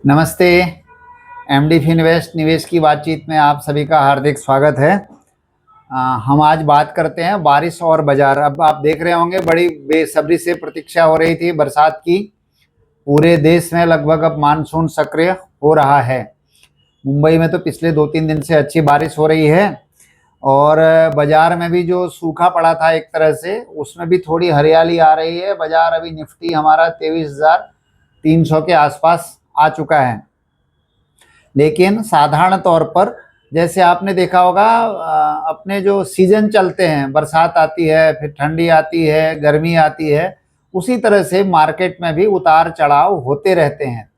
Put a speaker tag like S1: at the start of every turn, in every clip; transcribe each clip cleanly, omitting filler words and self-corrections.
S1: नमस्ते। MD Finvest निवेश की बातचीत में आप सभी का हार्दिक स्वागत है। हम आज बात करते हैं बारिश और बाजार। अब आप देख रहे होंगे बड़ी बेसब्री से प्रतीक्षा हो रही थी बरसात की। पूरे देश में लगभग अब मानसून सक्रिय हो रहा है। मुंबई में तो पिछले 2-3 दिन से अच्छी बारिश हो रही है और बाजार में भी जो सूखा पड़ा था एक तरह से, उसमें भी थोड़ी हरियाली आ रही है। बाजार अभी निफ्टी हमारा 23,300 के आसपास आ चुका है। लेकिन साधारण तौर पर जैसे आपने देखा होगा, अपने जो सीजन चलते हैं, बरसात आती है, फिर ठंडी आती है, गर्मी आती है, उसी तरह से मार्केट में भी उतार चढ़ाव होते रहते हैं।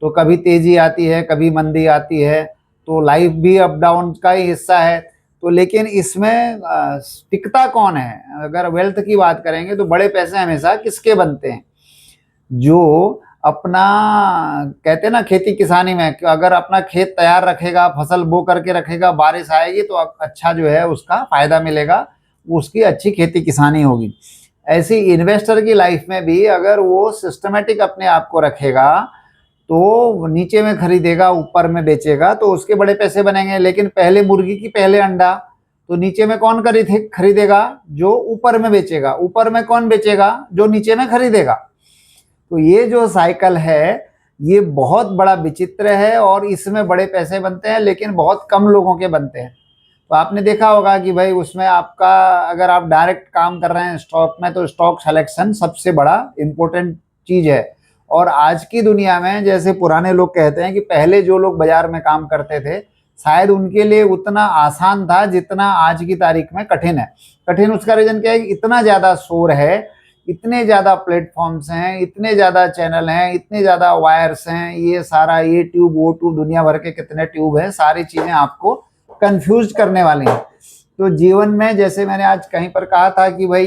S1: तो कभी तेजी आती है, कभी मंदी आती है, तो लाइफ भी अप डाउन का ही हिस्सा है। तो लेकिन इसमें टिकता कौन है? अगर वेल्थ की बात करेंगे तो बड़े पैसे हमेशा किसके बनते हैं? जो अपना कहते हैं ना, खेती किसानी में अगर अपना खेत तैयार रखेगा, फसल बो करके रखेगा, बारिश आएगी तो अच्छा जो है उसका फायदा मिलेगा, उसकी अच्छी खेती किसानी होगी। ऐसी इन्वेस्टर की लाइफ में भी अगर वो सिस्टमेटिक अपने आप को रखेगा तो नीचे में खरीदेगा, ऊपर में बेचेगा, तो उसके बड़े पैसे बनेंगे। लेकिन पहले मुर्गी की पहले अंडा, तो नीचे में कौन खरीदेगा? जो ऊपर में बेचेगा। ऊपर में कौन बेचेगा? जो नीचे में खरीदेगा। तो ये जो साइकिल है ये बहुत बड़ा विचित्र है और इसमें बड़े पैसे बनते हैं, लेकिन बहुत कम लोगों के बनते हैं। तो आपने देखा होगा कि भाई उसमें आपका, अगर आप डायरेक्ट काम कर रहे हैं स्टॉक में, तो स्टॉक सिलेक्शन सबसे बड़ा इम्पोर्टेंट चीज है। और आज की दुनिया में, जैसे पुराने लोग कहते हैं कि पहले जो लोग बाजार में काम करते थे, शायद उनके लिए उतना आसान था जितना आज की तारीख में कठिन है। कठिन उसका रीजन क्या है? इतना ज्यादा शोर है, इतने ज़्यादा प्लेटफॉर्म्स हैं, इतने ज़्यादा चैनल हैं, इतने ज़्यादा वायर्स हैं, ये सारा, ये ट्यूब, वो ट्यूब, दुनिया भर के कितने ट्यूब हैं, सारी चीज़ें आपको कंफ्यूज करने वाली हैं। तो जीवन में, जैसे मैंने आज कहीं पर कहा था कि भाई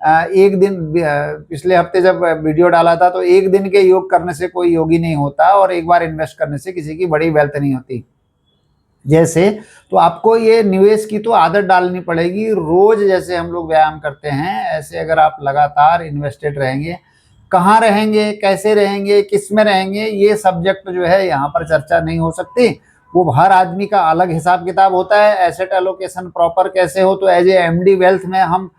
S1: एक दिन, पिछले हफ्ते जब वीडियो डाला था, तो एक दिन के योग करने से कोई योगी नहीं होता और एक बार इन्वेस्ट करने से किसी की बड़ी वेल्थ नहीं होती। जैसे तो आपको ये निवेश की तो आदत डालनी पड़ेगी रोज। जैसे हम लोग व्यायाम करते हैं, ऐसे अगर आप लगातार इन्वेस्टेड रहेंगे, कहाँ रहेंगे, कैसे रहेंगे, किस में रहेंगे, ये सब्जेक्ट जो है यहाँ पर चर्चा नहीं हो सकती। वो हर आदमी का अलग हिसाब किताब होता है। एसेट एलोकेशन प्रॉपर कैसे हो, तो एज ए एमडी वेल्थ में हम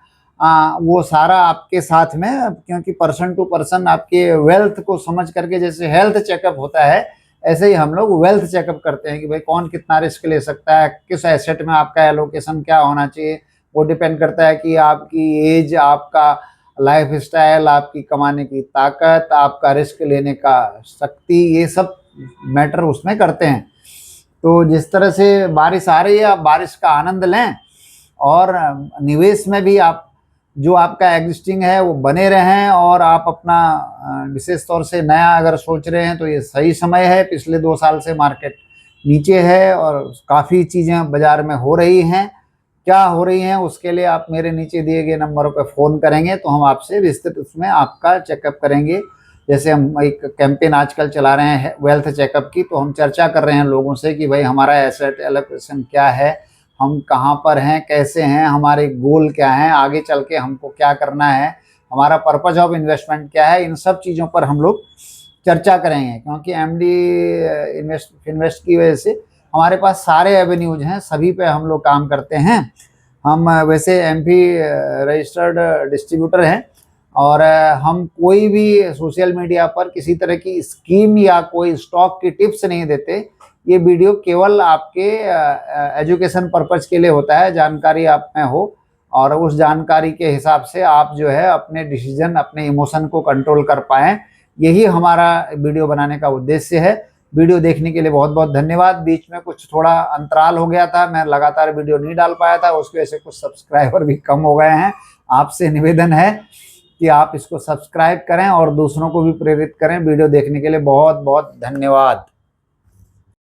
S1: वो सारा आपके साथ में, क्योंकि पर्सन टू पर्सन आपके वेल्थ को समझ करके, जैसे हेल्थ चेकअप होता है, ऐसे ही हम लोग वेल्थ चेकअप करते हैं कि भाई कौन कितना रिस्क ले सकता है, किस एसेट में आपका एलोकेशन क्या होना चाहिए। वो डिपेंड करता है कि आपकी एज, आपका लाइफ स्टाइल, आपकी कमाने की ताकत, आपका रिस्क लेने का शक्ति, ये सब मैटर उसमें करते हैं। तो जिस तरह से बारिश आ रही है, आप बारिश का आनंद लें और निवेश में भी आप जो आपका एग्जिस्टिंग है वो बने रहें। और आप अपना विशेष तौर से नया अगर सोच रहे हैं तो ये सही समय है। पिछले 2 साल से मार्केट नीचे है और काफ़ी चीज़ें बाजार में हो रही हैं। क्या हो रही हैं उसके लिए आप मेरे नीचे दिए गए नंबरों पर फ़ोन करेंगे तो हम आपसे विस्तृत उसमें आपका चेकअप करेंगे। जैसे हम एक कैंपेन आजकल चला रहे हैं वेल्थ चेकअप की, तो हम चर्चा कर रहे हैं लोगों से कि भाई हमारा एसेट एलोकेशन क्या है, हम कहाँ पर हैं, कैसे हैं, हमारे गोल क्या हैं, आगे चल के हमको क्या करना है, हमारा पर्पज ऑफ इन्वेस्टमेंट क्या है। इन सब चीज़ों पर हम लोग चर्चा करेंगे, क्योंकि एमडी इन्वेस्ट की वजह से हमारे पास सारे एवेन्यूज हैं, सभी पे हम लोग काम करते हैं। हम वैसे एमपी रजिस्टर्ड डिस्ट्रीब्यूटर हैं और हम कोई भी सोशल मीडिया पर किसी तरह की स्कीम या कोई स्टॉक की टिप्स नहीं देते। ये वीडियो केवल आपके एजुकेशन पर्पज के लिए होता है, जानकारी आप में हो और उस जानकारी के हिसाब से आप जो है अपने डिसीजन, अपने इमोशन को कंट्रोल कर पाएँ, यही हमारा वीडियो बनाने का उद्देश्य है। वीडियो देखने के लिए बहुत बहुत धन्यवाद। बीच में कुछ थोड़ा अंतराल हो गया था, मैं लगातार वीडियो नहीं डाल पाया था, उसकी वजह से कुछ सब्सक्राइबर भी कम हो गए हैं। आपसे निवेदन है कि आप इसको सब्सक्राइब करें और दूसरों को भी प्रेरित करें। वीडियो देखने के लिए बहुत बहुत धन्यवाद।